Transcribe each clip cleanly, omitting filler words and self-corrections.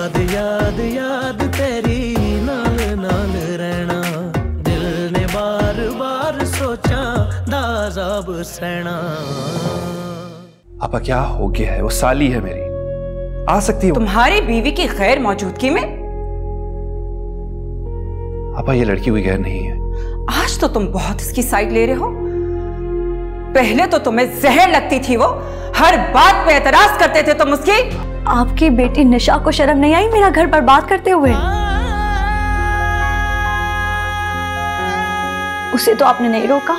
याद याद याद तेरी नाल नाल रहना, दिल ने बार बार सोचा दाज़ाब सहना। आपा क्या हो गया है? वो साली है मेरी, आ सकती है तुम्हारी बीवी की गैर मौजूदगी में? आपा ये लड़की कोई गैर नहीं है। आज तो तुम बहुत इसकी साइड ले रहे हो। पहले तो तुम्हें जहर लगती थी वो, हर बात पे एतराज करते थे तुम उसकी। आपकी बेटी निशा को शर्म नहीं आई मेरा घर बर्बाद करते हुए? उसे तो आपने नहीं रोका,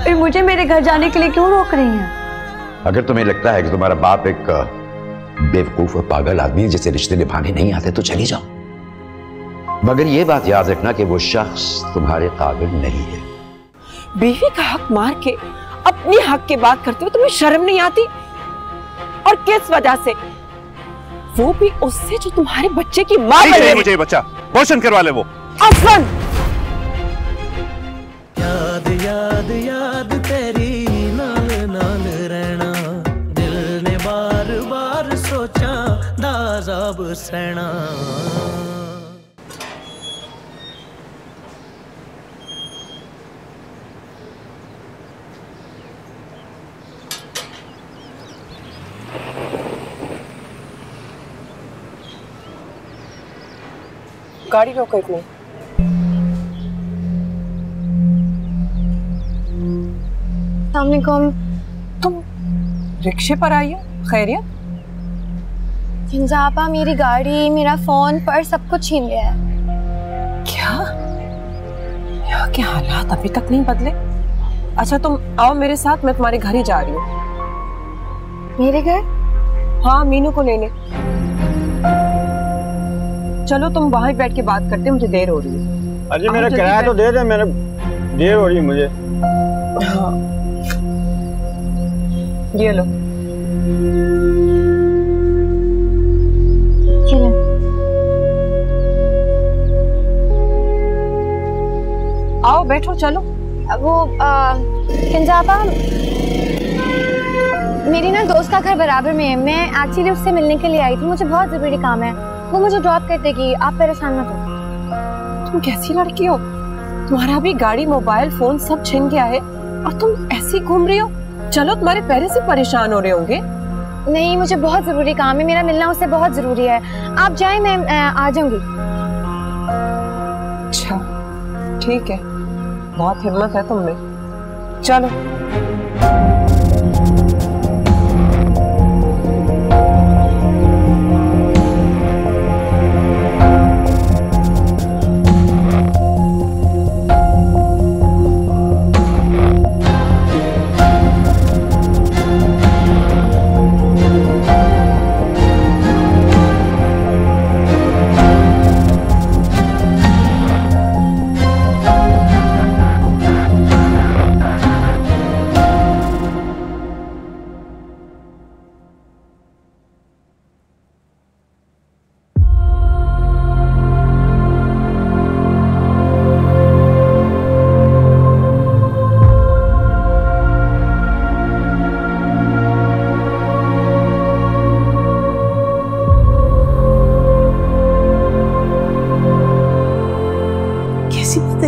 फिर मुझे मेरे घर जाने के लिए क्यों रोक रही हैं? अगर तुम्हें लगता है कि तुम्हारा बाप एक बेवकूफ और पागल आदमी है जिसे रिश्ते निभाने नहीं आते तो चली जाओ, मगर ये बात याद रखना कि वो शख्स तुम्हारे काबिल नहीं है। बीवी का हक मार के अपनी हक की बात करते हुए तुम्हें शर्म नहीं आती? और किस वजह से? वो भी उससे जो तुम्हारे बच्चे की मां बनी है। मुझे बच्चा पोषण करवा ले वो। असलन याद याद याद तेरी नाल नाल रहना, दिल ने बार बार सोचा दाज़ाब सहना। गाड़ी रोको इतनी। अस्सलामुअलैकुम। तुम रिक्शे पर आई हो? खैरियत? हिंजापा मेरी गाड़ी, मेरा फोन, पर्स सब कुछ छीन गया है। क्या? यहाँ के हालात अभी तक नहीं बदले? अच्छा तुम आओ मेरे साथ, मैं तुम्हारे घर ही जा रही हूँ। मेरे घर? हाँ, मीनू को लेने। चलो तुम वहां बैठ के बात करते, मुझे देर हो रही है। अजी मेरा किराया तो दे दे, मेरे देर हो रही है मुझे। हाँ ये लो। आओ बैठो, चलो। वो हिंजापा मेरी ना दोस्त का घर बराबर में है, मैं एक्चुअली उससे मिलने के लिए आई थी, मुझे बहुत जरूरी काम है, वो मुझे ड्रॉप कर देगी, आप परेशान मत हो। तुम कैसी लड़की हो? तुम्हारा भी गाड़ी, मोबाइल, फोन सब छिन गया है और तुम ऐसी घूम रही हो? चलो तुम्हारे पेरेंट्स से परेशान हो रहे होंगे। नहीं, मुझे बहुत जरूरी काम है, मेरा मिलना उससे बहुत जरूरी है, आप जाएं, मैं आ जाऊंगी। अच्छा ठीक है, बहुत हिम्मत है तुम में, चलो।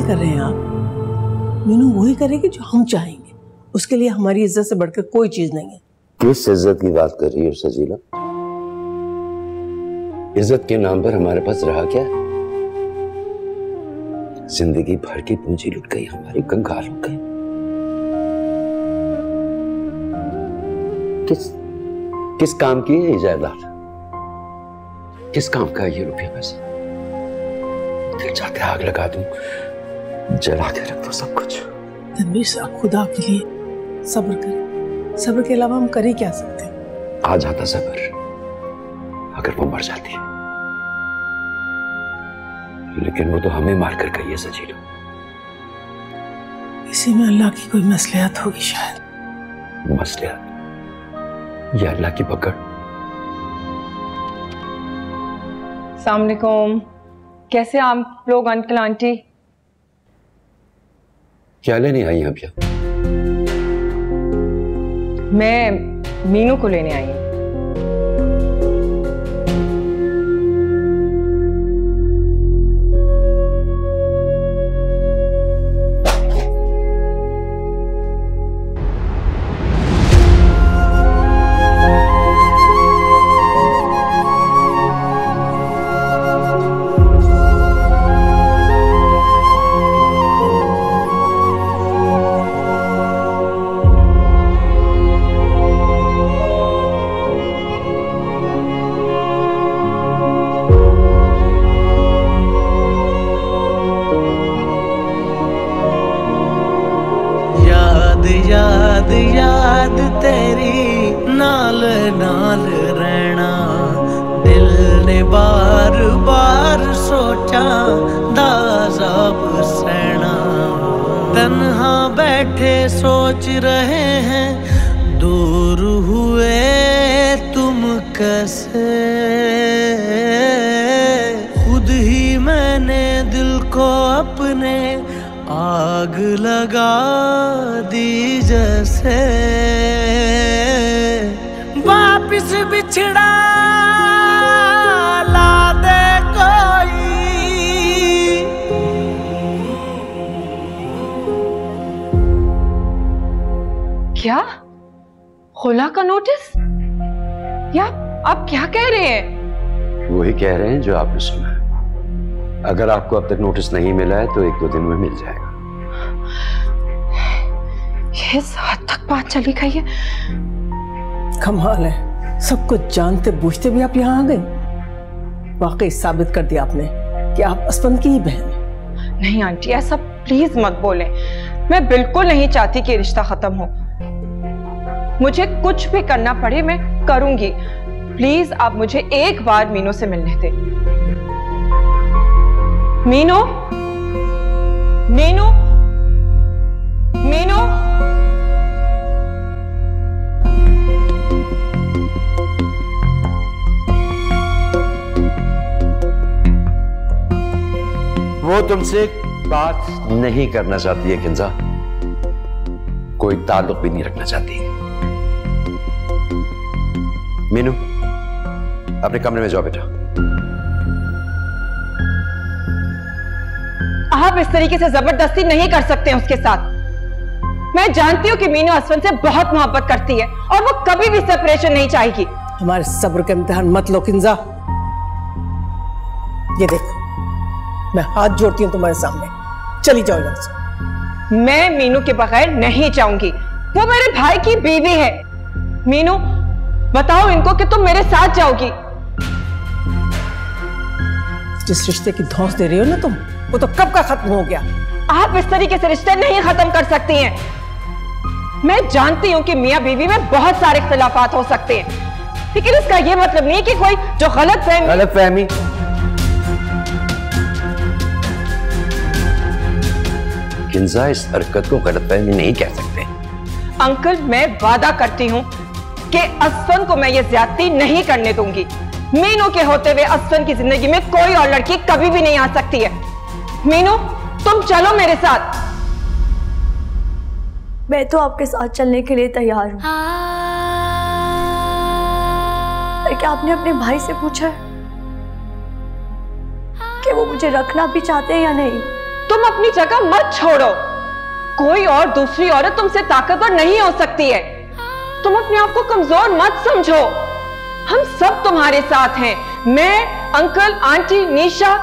कर रहे हैं आप? मीनू वही करेगी जो हम चाहेंगे, उसके लिए हमारी इज्जत से बढ़कर कोई चीज नहीं है। किस इज्जत की बात कर रही हो सजीला? इज्जत के नाम पर हमारे पास रहा क्या? जिंदगी भर की पूंजी लुट गई, हमारी कंगाल हो गई। किस काम की है ये जायदाद? किस काम का है ये रुपया पैसा? दिल चाहते आग लगा दूं, जला के रख दो सब कुछ। तनवीर साहब, खुदा के लिए सब्र करें, सब्र के अलावा हम कर ही क्या सकते हैं? आ जाता सब्र अगर वो मर जाती, लेकिन वो तो हमें मार कर गई है सजीला। इसी में अल्लाह की कोई मसलियत होगी शायद। मसलियत या अल्लाह की पकड़। अस्सलाम वालेकुम, कैसे आप लोग अंकल आंटी? क्या लेने आई हैं भैया? मैं मीनू को लेने आई हूँ। याद तेरी नाल नाल रहना। दिल ने बार बार सोचा दाज़ाब सहना। तन्हा बैठे सोच रहे हैं दूर हुए तुम कैसे। खुद ही मैंने दिल को अपने आग लगा दी जैसे। वापिस बिछड़ा ला दे कोई। क्या? खुला का नोटिस? या आप क्या कह रहे हैं? वही कह रहे हैं जो आपने सुना है। अगर आपको अब तक नोटिस नहीं मिला है तो 1-2 दिन में मिल जाएगा। ये इस हद तक बात चली गई है। कमाल है, सब कुछ जानते बूझते भी आप यहाँ आ गए। वाकई साबित कर दिया आपने कि आप असफन की ही बहन हैं। नहीं आंटी, ऐसा प्लीज मत बोलें। मैं बिल्कुल नहीं चाहती कि रिश्ता खत्म हो। मुझे कुछ भी करना पड़े मैं करूंगी। प्लीज आप मुझे एक बार मीनू से मिलने दें। मीनू, मीनू, मीनू। वो तुमसे बात नहीं करना चाहती है किंजा, कोई ताल्लुक भी नहीं रखना चाहती। मीनू, अपने कमरे में जाओ बेटा। आप इस तरीके से जबरदस्ती नहीं कर सकते उसके साथ। मैं जानती हूँ कि मीनू असफन से बहुत मोहब्बत करती है और वो कभी भी सेपरेशन नहीं चाहेगी। हमारे सब्र का इम्तिहान मत लो किंजा। ये देखो, मैं हाथ जोड़ती हूँ तुम्हारे सामने, चली जाओ यहाँ से। मैं मीनू के बगैर नहीं जाऊंगी। वो मेरे भाई की बीवी है। मीनू, बताओ इनको कि तुम मेरे साथ जाओगी। जिस रिश्ते की धौंस दे रही हो ना तुम, वो तो कब का खत्म हो गया। आप इस तरीके से रिश्ते नहीं खत्म कर सकती हैं। मैं जानती हूं कि मियां बीवी में बहुत सारे इख्तिलाफात हो सकते हैं, लेकिन इसका यह मतलब नहीं कि कोई जो गलतफहमी। किंजा, इस हरकत को गलतफहमी नहीं कह सकते। अंकल, मैं वादा करती हूं कि असफन को मैं ये ज्यादती नहीं करने दूंगी। मीनू के होते हुए असफन की जिंदगी में कोई और लड़की कभी भी नहीं आ सकती है। मीनू, तुम चलो मेरे साथ। मैं तो आपके साथ चलने के लिए तैयार हूँ। पर क्या आपने अपने भाई से पूछा है कि वो मुझे रखना भी चाहते हैं या नहीं? तुम अपनी जगह मत छोड़ो। कोई और दूसरी औरत तुमसे ताकतवर नहीं हो सकती है। तुम अपने आप को कमजोर मत समझो। हम सब तुम्हारे साथ हैं। मैं, अंकल, आंटी, निशा।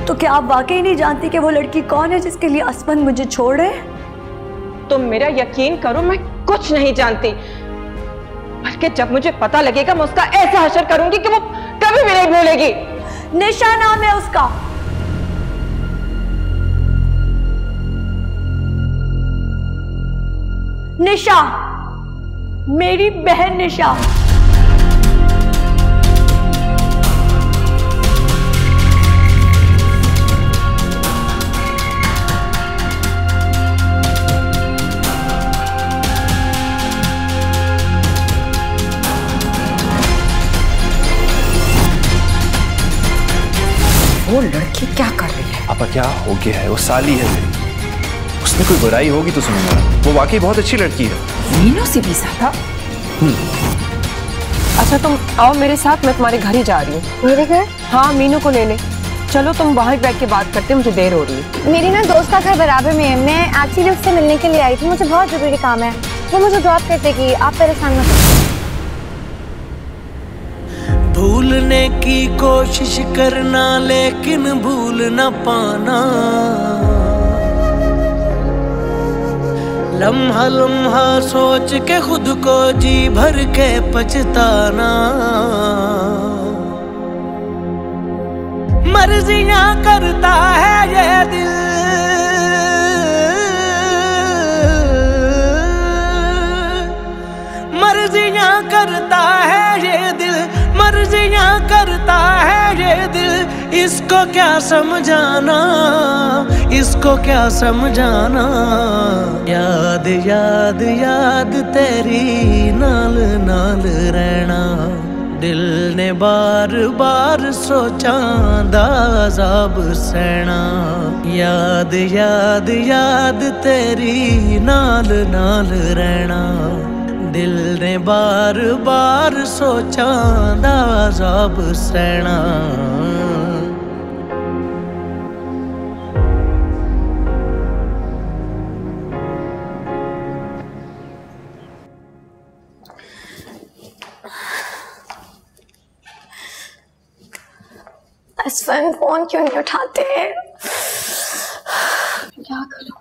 तो क्या आप वाकई नहीं जानती कि वो लड़की कौन है जिसके लिए असफन मुझे छोड़ रहे? तुम मेरा यकीन करो, मैं कुछ नहीं जानती। बल्कि जब मुझे पता लगेगा मैं उसका ऐसा हशर करूंगी कि वो कभी भी नहीं भूलेगी। निशा नाम है उसका। निशा, मेरी बहन निशा। वो लड़की क्या कर रही है? आपा क्या हो गया है? वो साली है मेरी, उसमें कोई बुराई होगी तो सुनूंगा। वो वाकई बहुत अच्छी लड़की है। मीनू से भी ज्यादा। अच्छा, तुम आओ मेरे साथ, मैं तुम्हारे घर ही जा रही हूँ। मेरे घर? हाँ, मीनू को ले ले। चलो, तुम वहां बैठ के बात करते, मुझे देर हो रही है। मेरी ना दोस्त का घर बराबर में है। मैं एक्चुअली उससे मिलने के लिए आई थी। मुझे बहुत जरूरी काम है। वो मुझे ड्रॉप कर देगी। आप परेशान मत हो। भूलने की कोशिश करना लेकिन भूल न पाना। लम्हा लम्हा सोच के खुद को जी भर के पछताना। मर्जियां करता है ये दिल, इसको क्या समझाना, इसको क्या समझाना। याद याद याद तेरी नाल नाल रहना, दिल ने बार बार सोचा दाज़ाब सहना। याद याद याद तेरी नाल नाल रहना, दिल ने बार बार सोचा दाज़ाब सहना। असफन फोन क्यों नहीं उठाते? क्या करूं?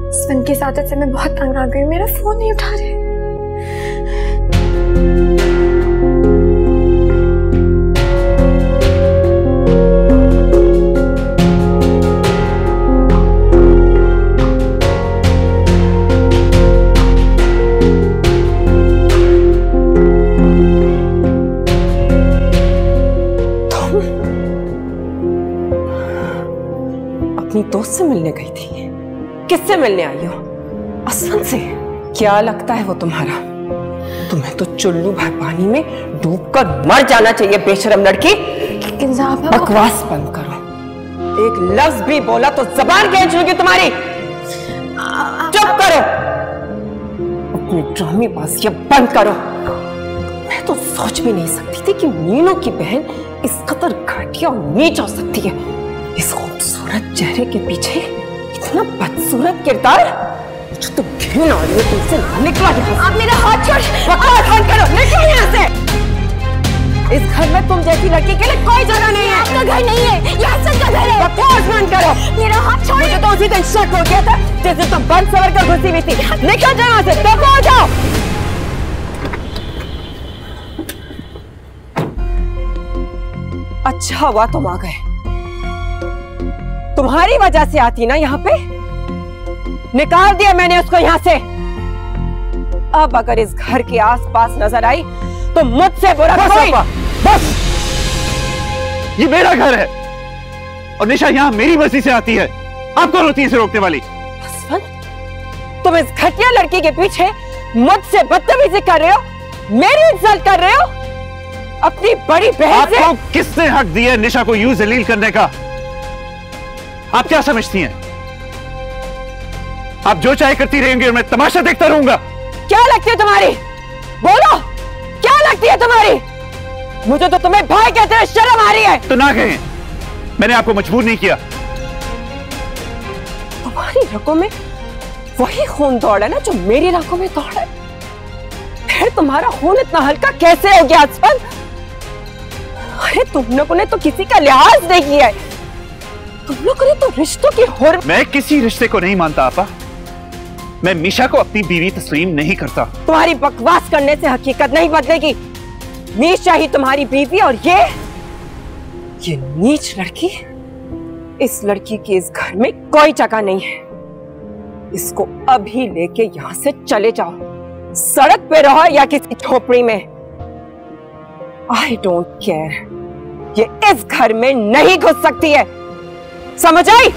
असफन की आदत से मैं बहुत तंग आ गई, मेरा फोन नहीं उठा रहे। दोस्त से मिलने गई थी? किससे मिलने आई हो? असफन से? क्या लगता है वो तुम्हारा? तुम्हें तो चुल्लू भर पानी में डूबकर मर जाना चाहिए बेशरम लड़की। बकवास बंद करो, एक लफ्ज भी बोला तो जबान खींच लूंगी तुम्हारी। चुप करो, अपनी ड्रामेबाजी बंद करो। मैं तो सोच भी नहीं सकती थी कि मीनू की बहन इस कदर घटिया और नीच हो सकती है। इस खूबसूरत चेहरे के पीछे इतना बदसूरत किरदार, मुझे तो घिन आ रही है तुमसे। निकलो यहाँ से। आप मेरा हाथ छोड़। बकवास बंद करो, निकलो यहाँ से। इस घर में तुम जैसी लड़की के लिए कोई जगह नहीं है। आपका घर नहीं है, ये असफन का घर है। बकवास बंद करो, मेरा हाथ छोड़। मुझे तो उसी दिन शक हो गया था जिस दिन तुम बंद सवर कर घुसी हुई थी। निकल जाओ यहाँ से, दफा हो जाओ। अच्छा हुआ तुम आ गए, तुम्हारी वजह से आती ना यहाँ पे। निकाल दिया मैंने उसको यहाँ से। अब अगर इस घर के आसपास नजर आई तो मुझसे बुरा कोई। बस, ये मेरा घर है और निशा यहाँ मेरी मर्जी से आती है। आप कौन होती है इसे रोकने वाली? असफन, तुम इस घटिया लड़की के पीछे मुझसे बदतमीजी कर रहे हो, मेरी इंसल्ट कर रहे हो अपनी बड़ी बहन से। आपको किसने हक दिया है निशा को यूं जलील करने का? आप क्या समझती हैं? आप जो चाहे करती रहेंगी और मैं तमाशा देखता रहूंगा। क्या लगती है तुम्हारी? बोलो, क्या लगती है तुम्हारी? मुझे तो तुम्हें भाई कहते हुए शर्म आ रही है। तो ना कहें, मैंने आपको मजबूर नहीं किया। तुम्हारी रगों में वही खून दौड़ा ना जो मेरी रगों में दौड़ा है। फिर तुम्हारा खून इतना हल्का कैसे हो गया असफन? अरे तुम लोगों ने तो किसी का लिहाज नहीं किया है। तुम लोगों ने तो रिश्तों की होर। मैं किसी रिश्ते को नहीं मानता आपा। मैं मीशा को अपनी बीवी तस्लीम नहीं करता। तुम्हारी बकवास करने से हकीकत नहीं बदलेगी। मीशा ही तुम्हारी बीवी और ये नीच लड़की, इस लड़की की इस घर में कोई जगह नहीं है। इसको अभी लेके यहाँ से चले जाओ, सड़क पे रहो या किसी झोपड़ी में। आई डोंट केयर, ये इस घर में नहीं घुस सकती है, समझ आई?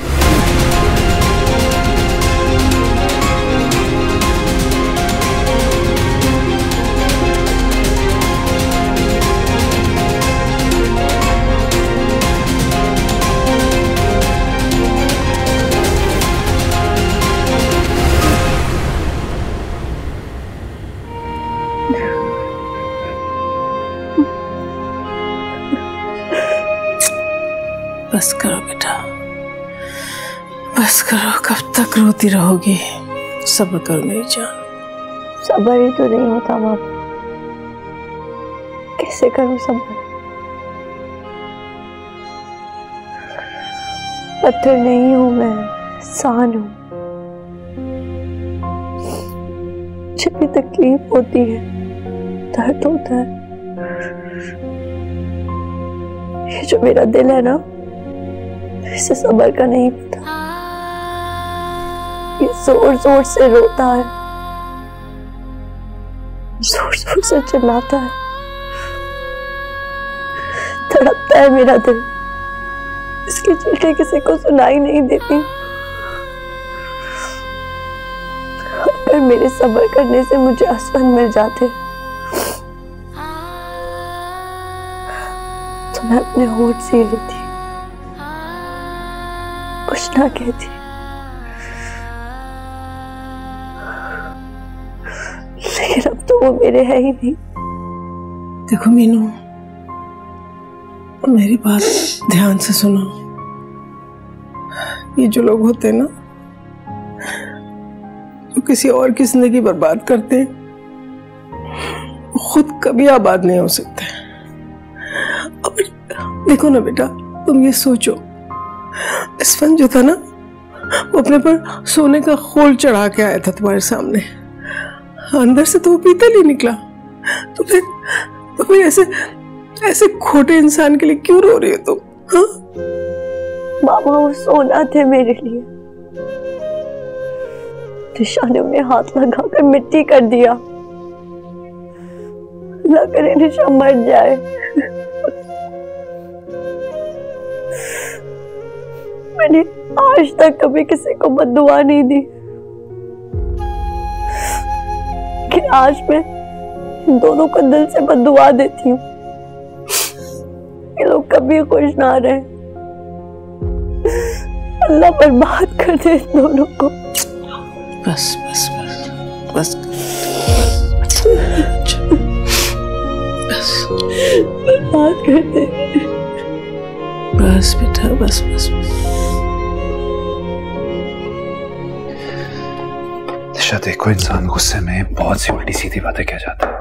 बस करो बेटा, बस करो। कब तक रोती रहोगी? सब्र करो मेरी जान। सब्र ही तो नहीं होता बाप, कैसे करूं सब्र? पत्थर नहीं हूं मैं, इंसान हूं। जब भी तकलीफ होती है, दर्द होता है, ये जो मेरा दिल है ना, इसे सब्र का नहीं पता। ये जोर जोर से रोता है, जोर जोर से चिल्लाता है, तड़पता है मेरा दिल। इसकी चीखें किसी को सुनाई नहीं देती। अगर मेरे सब्र करने से मुझे आसमान मिल जाते तो मैं अपने होठ सी लेती, कुछ ना कहती। लेकिन अब तो वो मेरे है ही नहीं। देखो मीनू, मेरी बात ध्यान से सुनो। ये जो लोग होते हैं ना, जो किसी और की जिंदगी बर्बाद करते हैं, वो खुद कभी आबाद नहीं हो सकते। और देखो ना बेटा, तुम ये सोचो, असफन जो था ना, वो अपने पर सोने का खोल चढ़ा के आया था तुम्हारे सामने। अंदर से तो वो पीतल ही निकला। तो फिर ऐसे खोटे इंसान के लिए क्यों रो रही हो तुम? हाँ मामा, वो सोना थे मेरे लिए। निशा ने उन्हें हाथ लगाकर मिट्टी कर दिया। अल्लाह करे निशा मर जाए। मैंने आज तक कभी किसी को बद्दुआ नहीं दी, कि आज मैं इन दोनों को दिल से बद्दुआ देती हूँ। ये लोग कभी खुश ना रहे। अल्लाह बर्बाद कर दे इन दोनों को। बस बस बस बस बस बर्बाद कर दे। बस बेटा, बस बस बस। निशा देखो, इंसान गुस्से में बहुत सी उल्टी सीधी बातें कह जाता है।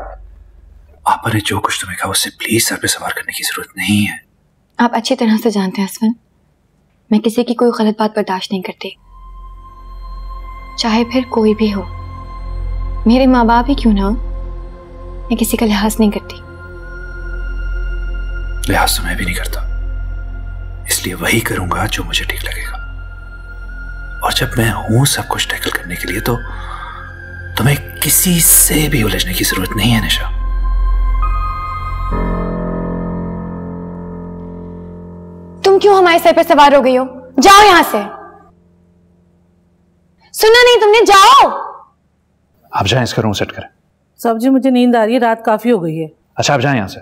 आपा ने जो कुछ तुम्हें कहा उससे प्लीज सर पे सवार करने की जरूरत नहीं है। आप अच्छी तरह से जानते हैं असफन, मैं किसी की कोई गलत बात बर्दाश्त नहीं करती, चाहे फिर कोई भी हो। मेरे माँ बाप ही क्यों ना हो, मैं किसी का लिहाज नहीं करती। लिहाज तो मैं भी नहीं करता, इसलिए वही करूंगा जो मुझे ठीक लगेगा। और जब मैं हूं सब कुछ टैकल करने के लिए, तो तुम्हें किसी से भी उलझने की जरूरत नहीं है निशा। तुम क्यों हमारे सर पे सवार हो गई हो? जाओ यहां से। सुना नहीं तुमने? जाओ। आप जाएं, इसका रूम सेट करें। साहब जी, मुझे नींद आ रही है, रात काफी हो गई है। अच्छा, आप जाएं यहां से।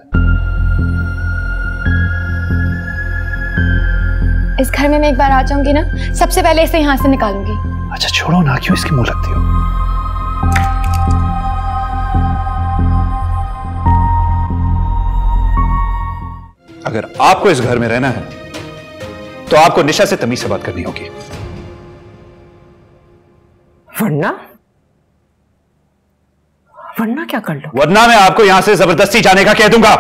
इस घर में मैं एक बार आ जाऊंगी ना, सबसे पहले इसे यहां से निकालूंगी। अच्छा छोड़ो ना, क्यों इसकी मुंह लगती हो? अगर आपको इस घर में रहना है तो आपको निशा से तमीज से बात करनी होगी। वरना क्या कर लो? वरना मैं आपको यहां से जबरदस्ती जाने का कह दूंगा।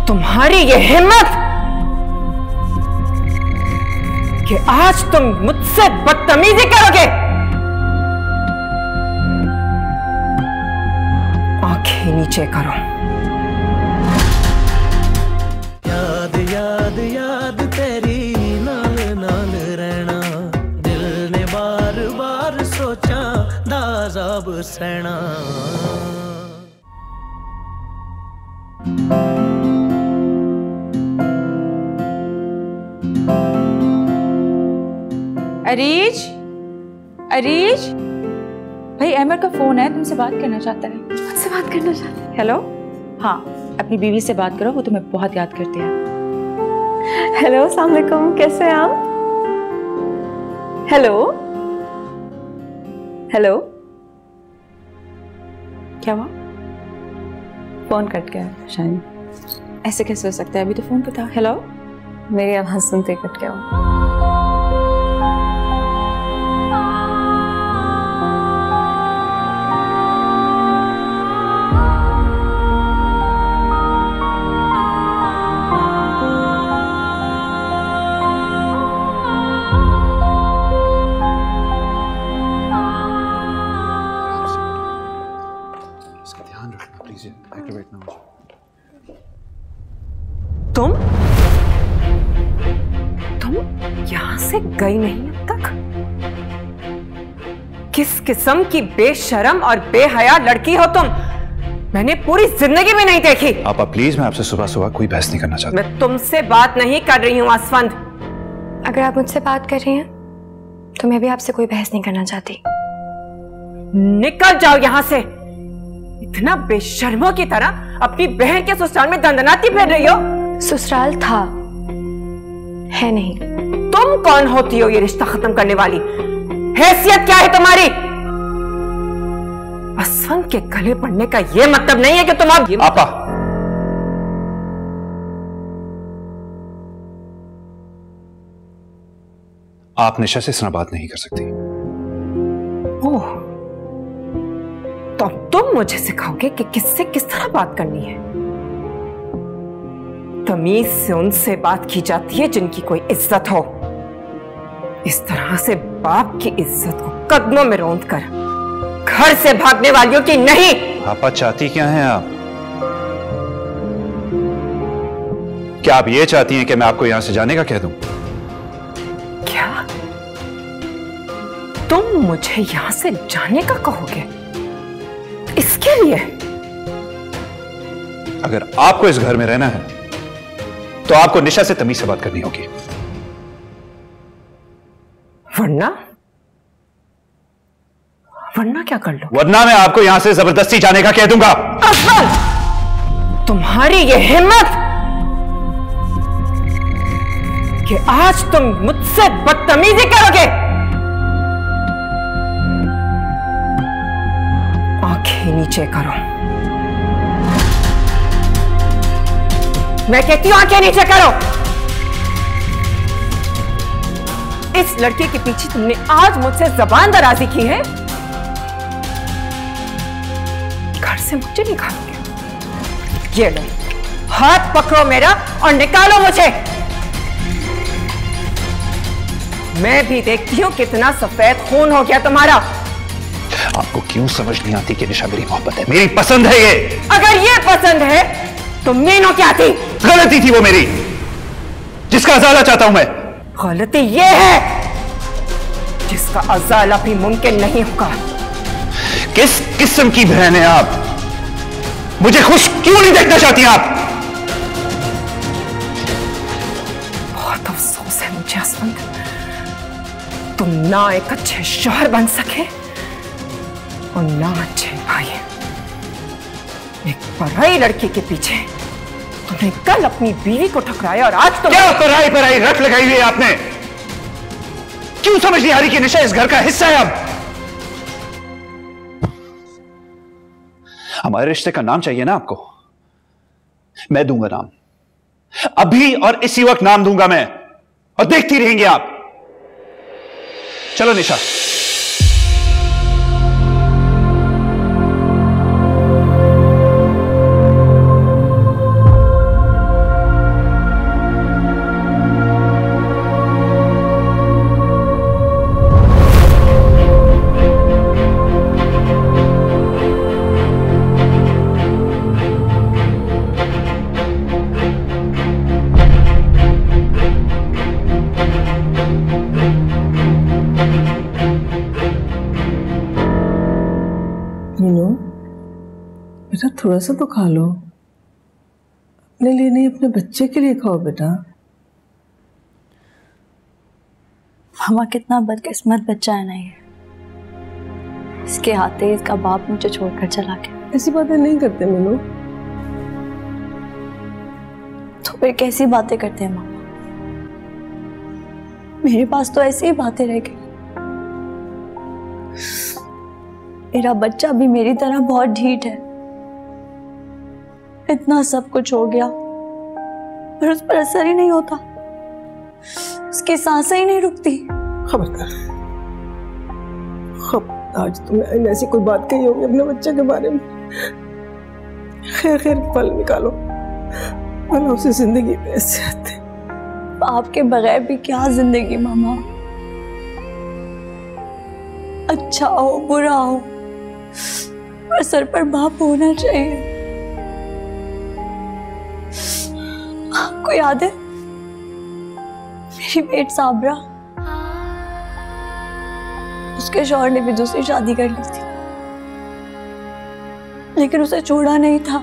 तुम्हारी ये हिम्मत कि आज तुम मुझसे बदतमीजी करोगे? आंखें नीचे करो। याद याद याद तेरी नाल नाल रहना, दिल ने बार बार सोचा दाज़ाब सहना। अरीज, अरीज, भाई अहमद का फोन है, तुमसे बात करना चाहता है। मुझसे बात करना चाहता है? हेलो, हाँ, अपनी बीवी से बात करो, वो तुम्हें बहुत याद करती है। हेलो, अस्सलाम वालेकुम, कैसे हैं आप? हेलो हेलो, क्या हुआ? फोन कट गया शायद। ऐसे कैसे हो सकता है? अभी तो फोन पे था। हेलो, मेरी आवाज सुनते कट गया। तुम यहां से गई नहीं अब तक? किस किस्म की बेशरम और बेहया लड़की हो तुम, मैंने पूरी जिंदगी में नहीं देखी। आपा प्लीज, मैं आपसे सुबह सुबह कोई बहस नहीं करना चाहता। मैं तुमसे बात नहीं कर रही हूँ आसफंद। अगर आप मुझसे बात कर रही हैं तो मैं भी आपसे कोई बहस नहीं करना चाहती। निकल जाओ यहाँ से। इतना बेशर्मों की तरह अपनी बहन के ससुराल में दंदनाती फिर रही हो। ससुराल था, है नहीं। तुम कौन होती हो ये रिश्ता खत्म करने वाली? हैसियत क्या है तुम्हारी? आसफंद के गले पड़ने का ये मतलब नहीं है कि तुम अब आपा, आप निशा से इस तरह बात नहीं कर सकती। ओह, तो अब तुम मुझे सिखाओगे कि किससे किस तरह बात करनी है। तमीज से उनसे बात की जाती है जिनकी कोई इज्जत हो। इस तरह से बाप की इज्जत को कदमों में रौंद कर घर से भागने वालियों की नहीं। आपा चाहती क्या हैं आप? क्या आप ये चाहती हैं कि मैं आपको यहां से जाने का कह दूं? क्या तुम मुझे यहां से जाने का कहोगे? इसके लिए? अगर आपको इस घर में रहना है तो आपको निशा से तमीज से बात करनी होगी। वरना क्या कर लो? वरना मैं आपको यहां से जबरदस्ती जाने का कह दूंगा। तुम्हारी ये हिम्मत कि आज तुम मुझसे बदतमीजी करोगे? आंखें नीचे करो। मैं कहती हूं आंखें नीचे करो। इस लड़के के पीछे तुमने आज मुझसे जबान दराजी की है। घर से मुझे निकालोगे? ये लो, हाथ पकड़ो मेरा और निकालो मुझे। मैं भी देखती हूं कितना सफेद खून हो गया तुम्हारा। आपको क्यों समझ नहीं आती कि निशा मेरी मोहब्बत है, मेरी पसंद है ये। अगर ये पसंद है तो मीनू क्या थी? गलती थी वो मेरी, जिसका अजाला चाहता हूं मैं। गलती ये है जिसका अजाला भी मुमकिन नहीं होगा। किस किस्म की बहन है आप? मुझे खुश क्यों नहीं देखना चाहती आप? बहुत अफसोस है मुझे आसफंद, तुम ना एक अच्छे शौहर बन सके और ना अच्छे भाई। एक पराई लड़की के पीछे तुमने कल अपनी बीवी को ठुकराया और आज तुम क्या पराई रट लगाई हुई है आपने? क्यों समझ नहीं आ रही कि निशा इस घर का हिस्सा है? अब हमारे रिश्ते का नाम चाहिए ना आपको? मैं दूंगा नाम, अभी और इसी वक्त नाम दूंगा मैं, और देखती रहेंगे आप। चलो निशा। बेटा थोड़ा सा तो खा लो। अपने लिए नहीं, अपने बच्चे के लिए खाओ बेटा। मामा कितना बदकिस्मत बच्चा है ना ये। इसके हाथे इसका बाप मुझे छोड़कर चला गया। ऐसी बातें नहीं करते मीनू। तो फिर कैसी बातें करते हैं मामा? मेरे पास तो ऐसी ही बातें रह गई। मेरा बच्चा भी मेरी तरह बहुत ढीठ है। इतना सब कुछ हो गया पर उस पर असर ही नहीं होता। उसकी सांसें ही नहीं रुकती। खबरदार, आज तुमने ऐसी कोई बात कही होगी अपने बच्चे के बारे में। खैर पल निकालो, वरना उसे जिंदगी में ऐसे आते। आपके बगैर भी क्या जिंदगी मामा। अच्छा हो बुरा हो, पर सर पर बाप होना चाहिए। आपको याद है मेरी बेट साबरा? उसके शौहर ने भी दूसरी शादी कर ली थी, लेकिन उसे छोड़ा नहीं था।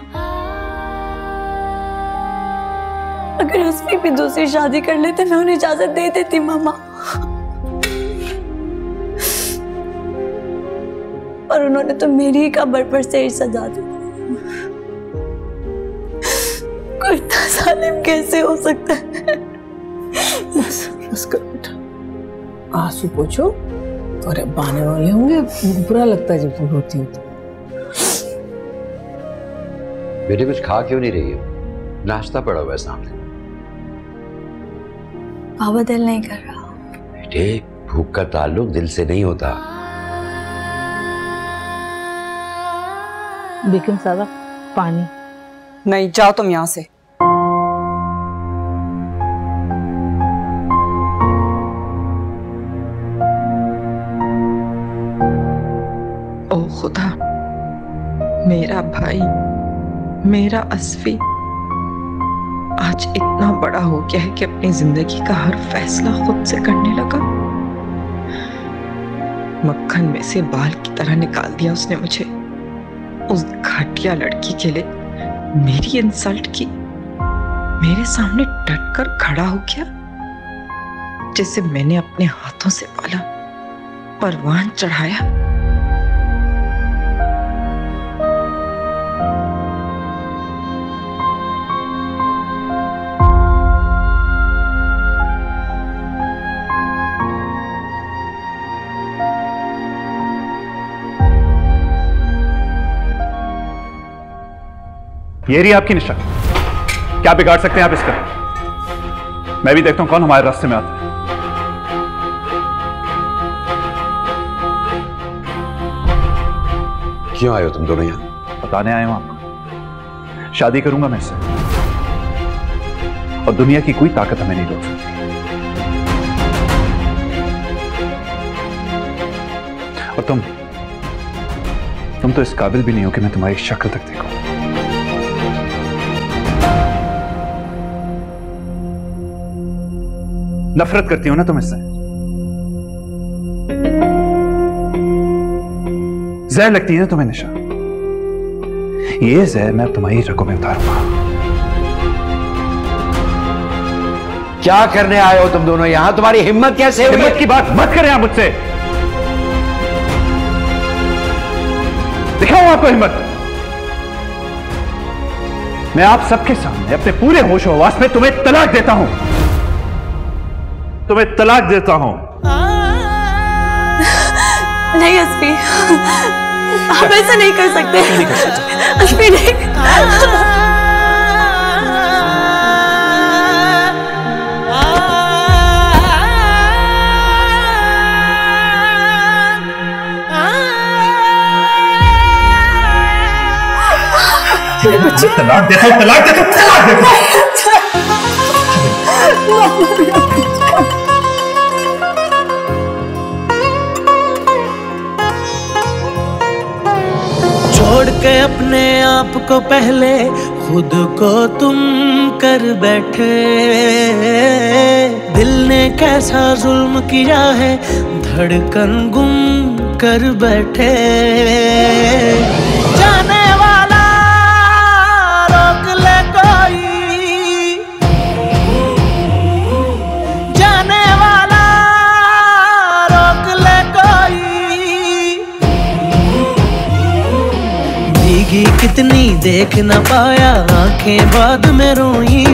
अगर हस्बी भी दूसरी शादी कर लेते मैं उन्हें इजाजत दे देती मामा, पर उन्होंने तो मेरी ही कब्र पर सेज सजा दी। कोई इतना जालिम कैसे हो सकता है? बस कर बेटा, आंसू पोछो, और अब आने वाले होंगे, बुरा लगता है जब तुम रोती हो तो। बेटे कुछ खा क्यों नहीं रही है? नाश्ता पड़ा हुआ है सामने। बाबा दिल नहीं कर रहा। बेटे भूख का ताल्लुक दिल से नहीं होता। बेगम साहबा पानी। नहीं, जाओ तुम यहां से। ओ खुदा, मेरा भाई, मेरा असफी आज इतना बड़ा हो गया है कि अपनी जिंदगी का हर फैसला खुद से करने लगा। मक्खन में से बाल की तरह निकाल दिया उसने मुझे। उस घटिया लड़की के लिए मेरी इंसल्ट की, मेरे सामने डटकर खड़ा हो गया, जिसे मैंने अपने हाथों से पाला, परवान चढ़ाया। ये रही आपकी निशा। क्या बिगाड़ सकते हैं आप इसका? मैं भी देखता हूं कौन हमारे रास्ते में आता है। क्यों आए हो तुम दोनों यहां? बताने आए हूं आपको, शादी करूंगा मैं इससे, और दुनिया की कोई ताकत हमें नहीं रोक सकती। और तुम तो इस काबिल भी नहीं हो कि मैं तुम्हारी शक्ल तक देखूं। नफरत करती हो ना तुम इससे, जहर लगती है ना तुम्हें निशा। ये जहर मैं तुम्हारी रगों में उतारूंगा। क्या करने आए हो तुम दोनों यहां? तुम्हारी हिम्मत कैसे हुई? हिम्मत की बात मत करें आप मुझसे। दिखाऊं आपको हिम्मत? मैं आप सबके सामने अपने पूरे होश और हवास में तुम्हें तलाक देता हूं, तुम्हें तलाक देता हूं। नहीं अस्फी, आप ऐसा नहीं कर सकते। अस्फी नहीं। तलाक देता हूं, तलाक देता हूं, तलाक देता हूं। छोड़ के अपने आप को पहले खुद को तुम कर बैठे। दिल ने कैसा जुल्म किया है, धड़कन गुम कर बैठे। जाने वाला रोक ले कोई, जाने वाला रोक ले कोई। भीगी कितनी देख न पाया, आंखें बाद में रोई।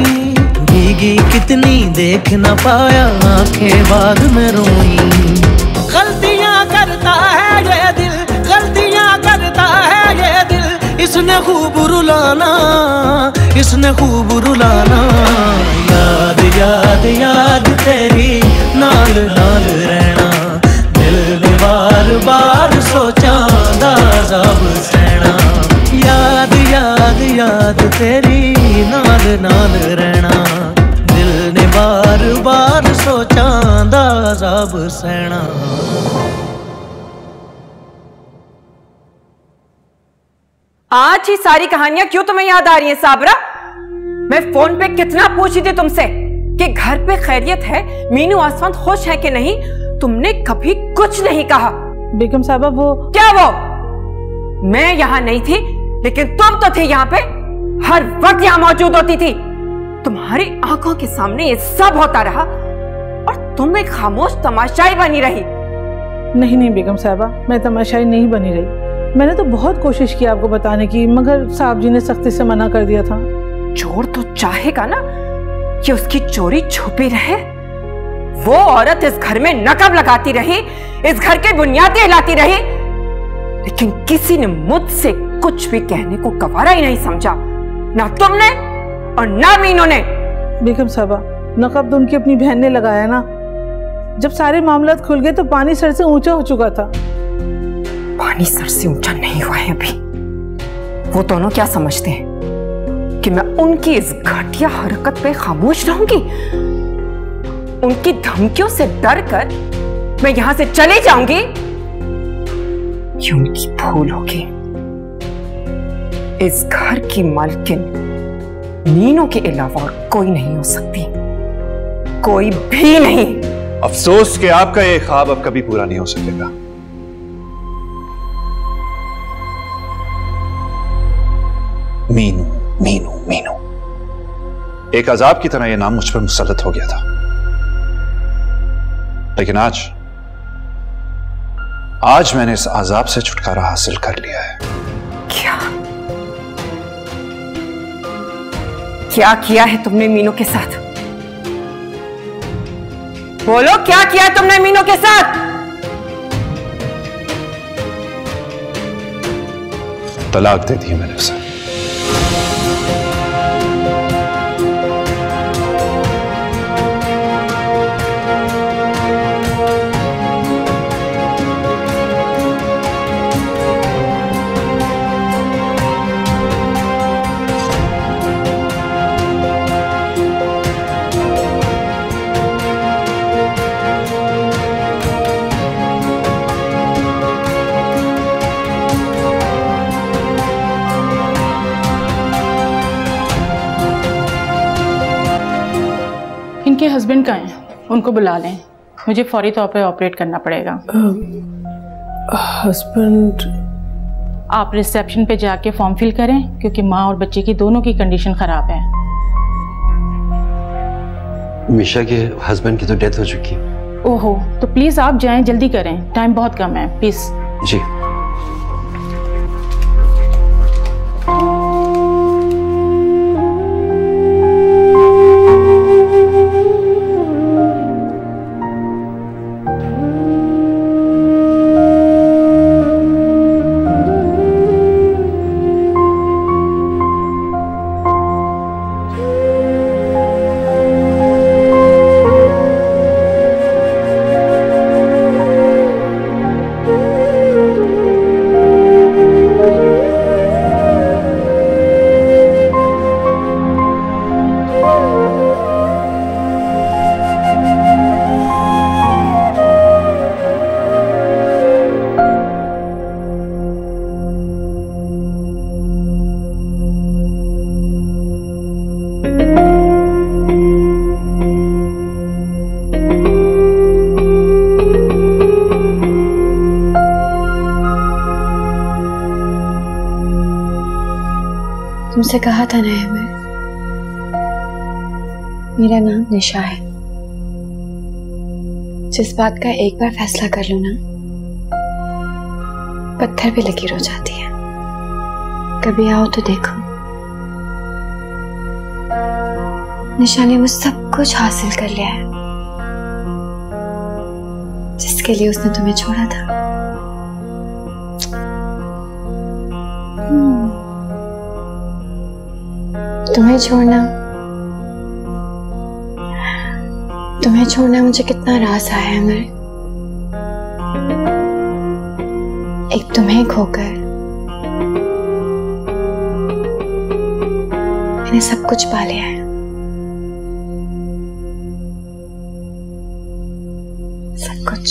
भीगी कितनी देख न पाया, आंखें बाद में रोई। गलतियां करता है ये दिल, गलतियां करता है ये दिल। इसने खूब रुलाना, इसने खूब रुलाना। याद याद याद तेरी नाल नाल रहना। दिल ने बार बार सोचा दाज़ाब सहना। याद याद याद तेरी नाल नाल रहना। दिल ने बार बार सोचा दाज़ाब सहना। आज ही सारी कहानियां क्यों तुम्हें याद आ रही हैं साबरा? मैं फोन पे कितना पूछी थी तुमसे कि घर पे खैरियत है, मीनू आसमान खुश है कि नहीं। तुमने कभी कुछ नहीं कहा। बेगम साहबा वो क्या वो? मैं यहाँ नहीं थी लेकिन तुम तो थे यहाँ पे, हर वक्त यहाँ मौजूद होती थी। तुम्हारी आंखों के सामने ये सब होता रहा और तुम एक खामोश तमाशाई बनी रही। नहीं बेगम साहबा, मैं तमाशाई नहीं बनी रही। मैंने तो बहुत कोशिश की आपको बताने की, मगर साहब जी ने सख्ती से मना कर दिया था। चोर तो चाहेगा ना कि उसकी चोरी छुपी रहे। वो औरत इस घर में नकब लगाती रही, इस घर की बुनियादें हिलाती रही, लेकिन किसी ने मुझसे कुछ भी कहने को गवारा ही नहीं समझा, ना तुमने और ना मीनू ने। बेगम साहबा, नकब तो उनकी अपनी बहन ने लगाया ना। जब सारे मामलात खुल गए तो पानी सर से ऊंचा हो चुका था। पानी सर से ऊंचा नहीं हुआ है अभी। वो दोनों क्या समझते हैं कि मैं उनकी इस घटिया हरकत पे खामोश रहूंगी? उनकी धमकियों से डर कर मैं यहां से चली जाऊंगी? ये उनकी भूल होगी। इस घर की मालकिन मीनू के अलावा और कोई नहीं हो सकती, कोई भी नहीं। अफसोस कि आपका ये ख्वाब अब कभी पूरा नहीं हो सकेगा। मीनू मीनू मीनू, एक अजाब की तरह यह नाम मुझ पर मुसल्लत हो गया था, लेकिन आज मैंने इस अजाब से छुटकारा हासिल कर लिया है। क्या किया है तुमने मीनू के साथ? बोलो, क्या किया है तुमने मीनू के साथ? तलाक दे दी मैंने उसे। इनके हस्बैंड कहाँ हैं? उनको बुला लें, मुझे फौरी तौर पे ऑपरेट करना पड़ेगा। हस्बैंड? आप रिसेप्शन पे जाके फॉर्म फिल करें, क्योंकि माँ और बच्चे की दोनों की कंडीशन खराब है। मिशा के हस्बैंड की तो डेथ हो चुकी है। ओहो, तो प्लीज आप जाएं, जल्दी करें, टाइम बहुत कम है, प्लीज। जी। तुमसे कहा था ना अमर, मेरा नाम निशा है। जिस बात का एक बार फैसला कर लो ना, पत्थर पे लकीर हो जाती है। कभी आओ तो देखो, निशा ने वो सब कुछ हासिल कर लिया है जिसके लिए उसने तुम्हें छोड़ा था। तुम्हें छोड़ना मुझे कितना रास आया है अमर। एक तुम्हें खोकर मैंने सब कुछ पा लिया है, सब कुछ।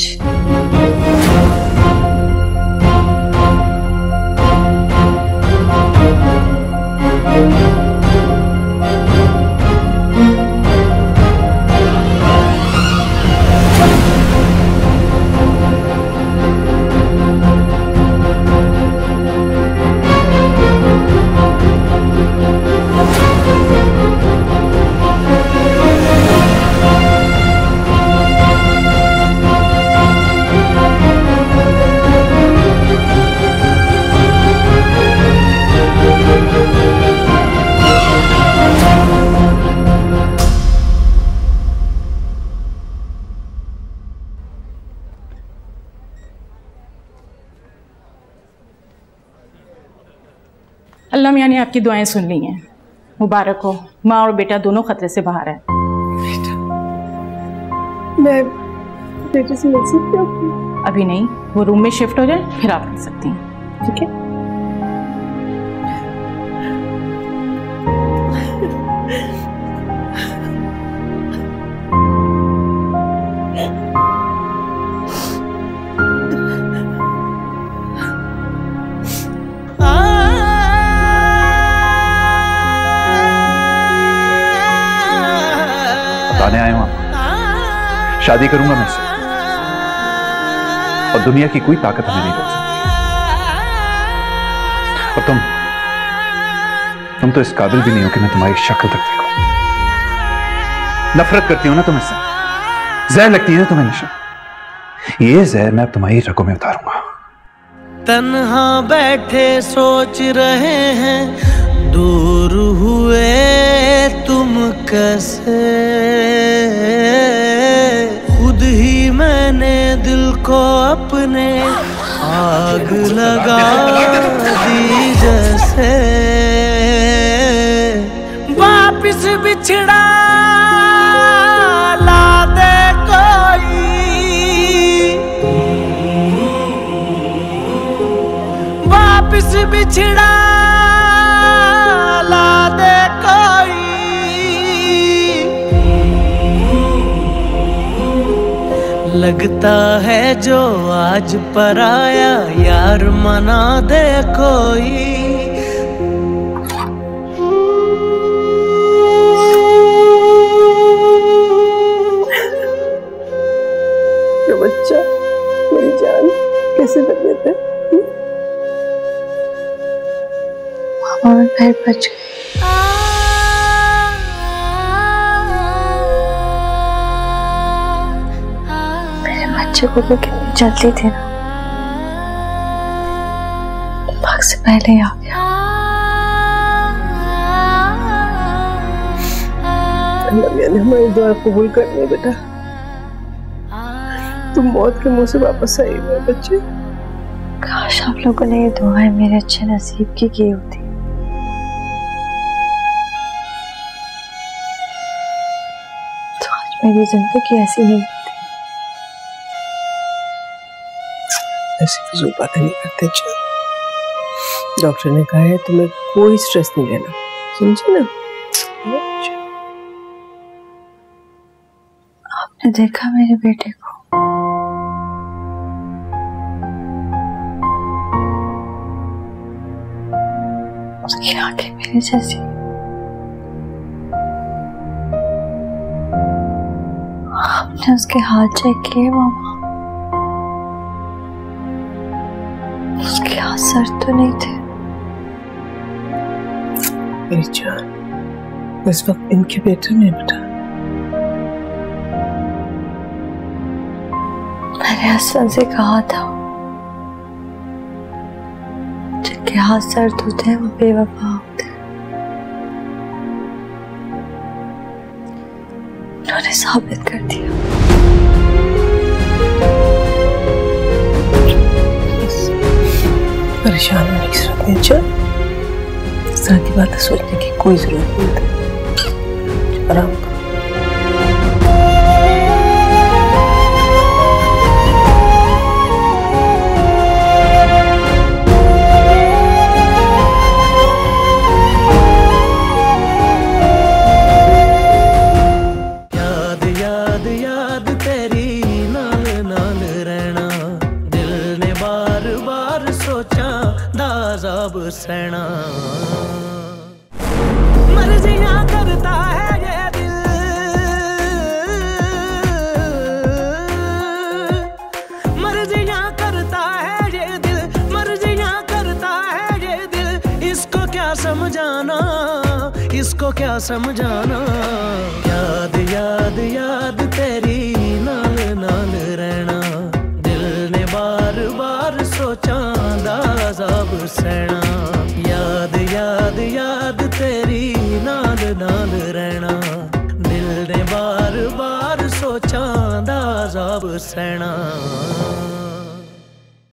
अल्लाह मियां ने आपकी दुआएं सुन ली हैं। मुबारक हो, माँ और बेटा दोनों खतरे से बाहर हैं। मैं बेटे से मिल सकती हूँ? अभी नहीं, वो रूम में शिफ्ट हो जाए फिर आप मिल सकती हैं। ठीक है? बताने आया हूं आपको, शादी करूंगा मैं इससे और दुनिया की कोई ताकत हमें नहीं रोक सकती। और तुम तो इस काबिल भी नहीं हो कि मैं तुम्हारी शक्ल तक देखूं। नफरत करती हो ना तुम इससे, जहर लगती है ना तुम्हें नशा। ये जहर मैं अब तुम्हारी रगों में उतारूंगा। तन्हा बैठे सोच रहे हैं दूर हुए तुम कैसे, खुद ही मैंने दिल को अपने आग लगा दी जैसे। वापिस बिछड़ा ला दे कोई, वापिस बिछड़ा ला दे कोई। लगता है जो आज पराया यार मना दे कोई। ये बच्चा, मेरी जान, कैसे तबीयत है? मामा मैं घर बच गई। मेरे बच्चे को भी कितनी जल्दी थी ना, भाग से पहले ही आ गया। अल्लाह ने हमारी दुआ कबूल कर ली बेटा, तुम मौत के मुंह से वापस आई हो बच्चे। काश आप लोगों ने ये दुआएं मेरे अच्छे नसीब की होती। तो आज मेरी जिंदगी ऐसी नहीं होती। ऐसी फिजूल बातें नहीं करते। डॉक्टर ने कहा है तुम्हें कोई स्ट्रेस नहीं लेना, समझे ना? आपने देखा मेरे बेटे को? उसकी आंखें मेरी जैसी। आपने उसके हाथ चेक किए मामा? उसके हाथ सर तो नहीं थे? मेरी जान, इस वक्त इनक्यूबेटर में बेटा। मैंने हसन से कहा था जिनके हाथ दर्द होते हैं वो बेवफा होते हैं। उन्होंने साबित कर दिया। परेशान होने की जरूरत नहीं। चल, इस तरह की बातें सोचने की कोई जरूरत नहीं है। आराम कर। सहना मर्जियां करता है ये दिल, मर्जियां करता है ये दिल, मर्जियां करता है ये दिल। इसको क्या समझाना, इसको क्या समझाना। याद याद याद तेरी नाल नाल रहना, दिल ने बार बार सोचा दाज़ाब सहना। याद याद याद तेरी नाल नाल रहना, दिल ने बार बार सोचा दाज़ाब सहना।